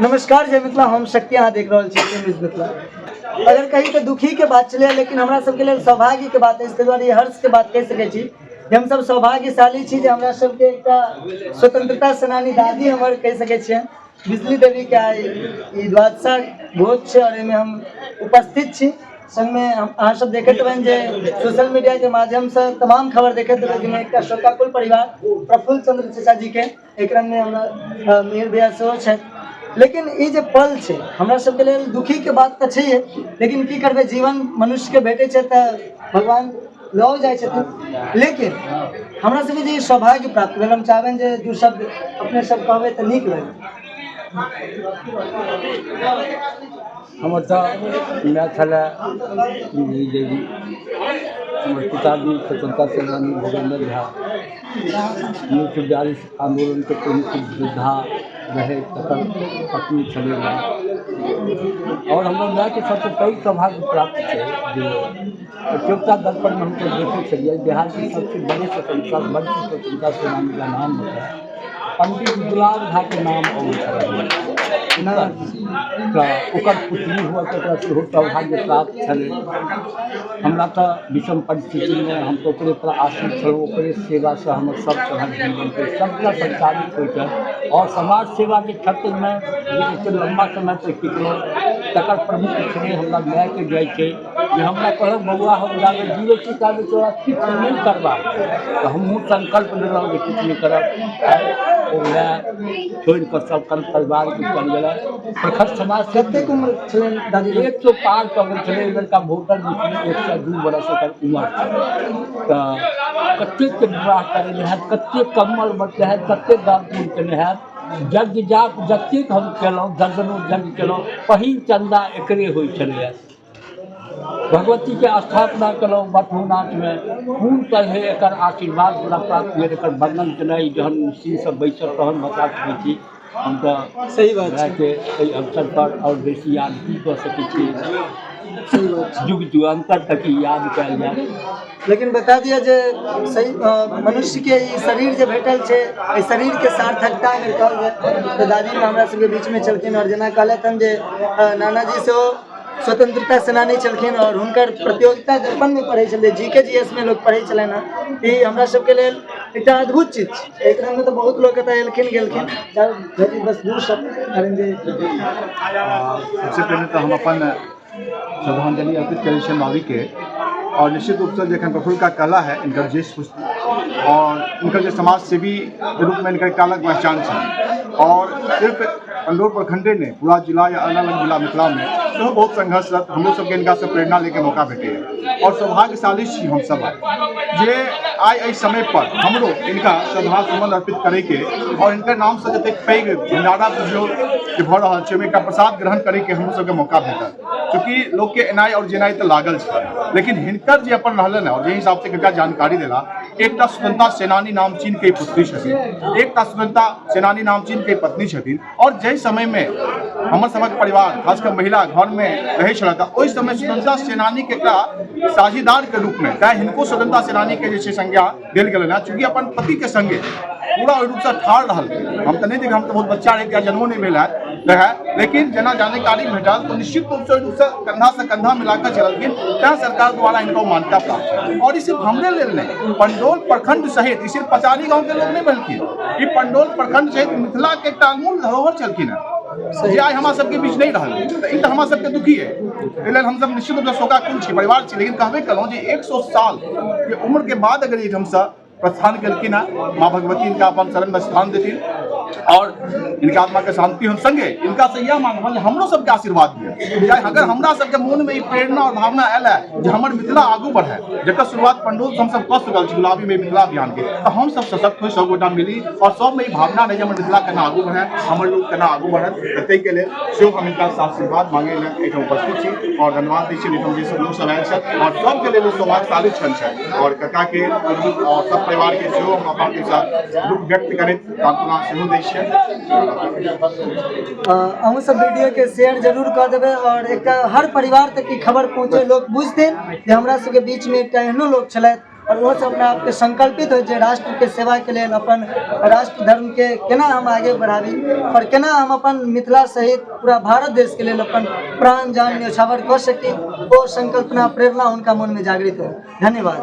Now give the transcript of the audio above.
नमस्कार जय मिथिला, हम शक्ति अहाँ देख रहे छी न्यूज मिथिला। अगर कहीं तो दुखी के बात चले, लेकिन हमरा सबके लिए सौभाग्य के बात है, इस द्वारा हर्ष के बात कह सके छी जे हम सब सौभाग्यशाली छी जे हमरा सबके एकटा स्वतंत्रता सेनानी दादी हमर कह सके छियन बिजली देवी के आई द्वादशा भोज छै और एमे हम उपस्थित छी। संग में हम अहाँ सब देखते बन जे सोशल मीडिया के माध्यम से तमाम खबर देखते रहे जिनमें एक शोकाकुल परिवार प्रफुल्ल चंद्र चाचा जी के एक में हमरा मीर भैया सेहो छै। लेकिन ये जो पल है हमरा सबके लिए दुखी के बात तो छै, लेकिन की करबे जीवन मनुष्य के भेटे छै तो भगवान लऽ जाय छथिन। लेकिन हमरा सबके जे सौभाग्य प्राप्त भेल, हम चाहबें जे दू शब्द अपने सब कहबे तो नीक लगे। हमर मैं छलै बिजली देवी, हमर पिताजी स्वतंत्रता सेनानी भूपेंद्र झा 1942 आंदोलन के प्रमुख योद्धा रहे, तकर पत्नी छलै। और हम लोग के सबसे पैघ सौभाग्य प्राप्त है जो प्रतियोगिता दर्पण में हमको देखे छलिए बिहार के सबसे बड़े स्वतंत्रता सेनानी का नाम होता है पंडित गुलाब झा के नाम ओकर पुत्री हुआ तो सौभाग्य प्राप्त छलै। हमरा तो विषम परिस्थिति में हम तो ओकरे पर आश्रित छलहुँ, ओकरे सेवा से हम सब तरह जीवन के सबका संचालित होकर और समाज सेवा के क्षेत्र में एक लंबा समय तक टिकलहुँ। तकर प्रमुख श्रेय हमरा माय के जाइ छै जे हमरा कहलक बउआ हम जाके जीरो चिकाबे तोरा किछु नहीं करबा, तो हमहूँ संकल्प लेलहुँ जे किछु नहीं करब। और मैं छोड़ कर सब कल परिवार के चल गया। प्रखर समाज कते उम्र छलन दादी? 105 का उम्र छलै। लड़का वोटर जिसमें 102 बरस कर उम्र तो कते के विवाह करे है, कते कमल बटे है, कते दान पुण्य है, यज्ञ जाप जते हम केलहुँ, दर्जनों यज्ञ केलहुँ, पहिल चंदा एकरे होइ छलै। भगवती के स्थापना कलहुँ बटहुनाथ में, खून तरहे एकर आशीर्वाद हमरा प्राप्त भेल। एकर वर्णन केनाइ जहन निश्चित से बैसत तहन बता सकै छी। हम तो सही बात के अवसर पर और बेसी याद की कऽ सकै छी, सही बात युग युगान्तर तक याद कयल जाए। लेकिन बता दिया जे सही मनुष्य के ई शरीर जो भेटल छै, एहि शरीर के सार्थकता में कहल जाए तो दादी में हमरा सबके बीच में चलखिन और जेना कहलथि हम जे नाना जी से स्वतंत्रता सेनानी चलखिन और हुनकर प्रतियोगिता दर्पण में पढ़े चले, GKGS में लोग पढ़े चले ना, ये हमरा सबके लिए एक अद्भुत चीज। एक में तो बहुत लोग एतऽ एलखिन गेलखिन, बस दू शब्द करें जे सबसे पहले तो हम अपन श्रद्धांजलि अर्पित करै छियनि भाभी के। और निश्चित रूप से जखन प्रफुल्ल का कला है इनकर ज्येष्ठ पुत्र और इनकर जो समाज सेवी के रूप में इनका एक अलग पहचान है। और सिर्फ पंडौल प्रखंडे ने पूरा जिला या अलग अलग जिला मिथिला में तो बहुत संघर्षरत हम लोग सबके इनका से प्रेरणा लेके मौका भेटे और सौभाग्यशाली छी हम सब जे आइ एहि समय पर हमरो इनका श्रद्धा सुमन अर्पित करे के और इनकर नाम से जते पैघ भंडारा बुझियो के भऽ रहल छै, ओहिमे प्रसाद ग्रहण करे के हम सबके मौका भेटल। चूँकि लोग के एनाइ और जेनाइ तो लागल छै, लेकिन हिनकर जे अपन रहलन और जे हिसाब से हिनका जानकारी देला, एकटा स्वतंत्रता सेनानी नामचीन के पुत्री छथिन, एकटा स्वतंत्रता सेनानी नामचीन के पत्नी छथिन। और जै समय में हमर सबक परिवार खासकर महिला घर में रहे छलथि, ओहि समय स्वतंत्रता सेनानी के एकटा साझीदार के रूप में तैं हिनको स्वतंत्रता सेनानी के जे संज्ञा देल गेल है। चूँकि अपन पति के संगे पूरा रूप से ठाड़ रहल, हम तो नहीं देख, हम तो बहुत बच्चा रहे, जन्मो नहीं भेल है, लेकिन जना जानकारी भेटल तो निश्चित रूप से कंधा से कंधा मिलाकर चललखिन। तैं सरकार द्वारा इनको मान्यता प्राप्त है। और ई सिर्फ हमरे लेल नहीं, पंडौल प्रखंड सहित, सिर्फ पचारी गाँव के लोग नहीं भेलखिन, ई पंडौल प्रखंड सहित मिथिला के एकटा अनमोल धरोहर छलखिन है जे आइ हमरा सबके बीच नहीं रहल। तो हमरा सबके दुखी है, एहि लेल हम सब निश्चित रूप से शोकाकुल छी, परिवार छी। लेकिन कहबे कलहुँ जे 100 साल के उम्र के बाद अगर ई हमसब प्रस्थान केलखिन है, माँ भगवती इनका अपन शरण में स्थान देथिन और इनका आत्मा के शांति हम संगे इनका से यह मांगब जे हमरो सबके आशीर्वाद दिए। अगर हमरा सबके मन में ई प्रेरणा और भावना आयल है जे हमर मिथिला आगू बढ़े, जकर शुरुआत पंडौल से हम सब कऽ चुकल छी गुलाबी में मिथिला अभियान के, तो हम सब सशक्त होइ, सब गोटा मिली और सब में ई भावना रहे हमर मिथिला केना आगू बढ़े, हमर लोग केना आगू बढ़त, ताहि के लेल सेहो हम इनका आशीर्वाद मांगे लेल एहिठाम उपस्थित छी। और धन्यवाद दै छी एहिठाम जे सब लोग सब आयल छथि और सबके लेल सौभाग्यशाली क्षण छै। और कका के और सब परिवार के सेहो हम अपन दुख व्यक्त करैत प्रार्थना सेहो दै छियनि। अहूँ सब वीडियो के शेयर जरूर कर देवे और एक हर परिवार तक की खबर पहुँचे, लोग बुझते जे हमरा सबके बीच में एकटा एहनो लोग छलथि और वो सब अपने आप के संकल्पित हो जे राष्ट्र के सेवा के लिए अपन राष्ट्र धर्म के केना हम आगे बढ़ाबी और केना हम अपन मिथिला सहित पूरा भारत देश के लिए अपन प्राण जान न्यौछावर कर सकी, वो संकल्पना प्रेरणा उनका मन में जागृत हो। धन्यवाद।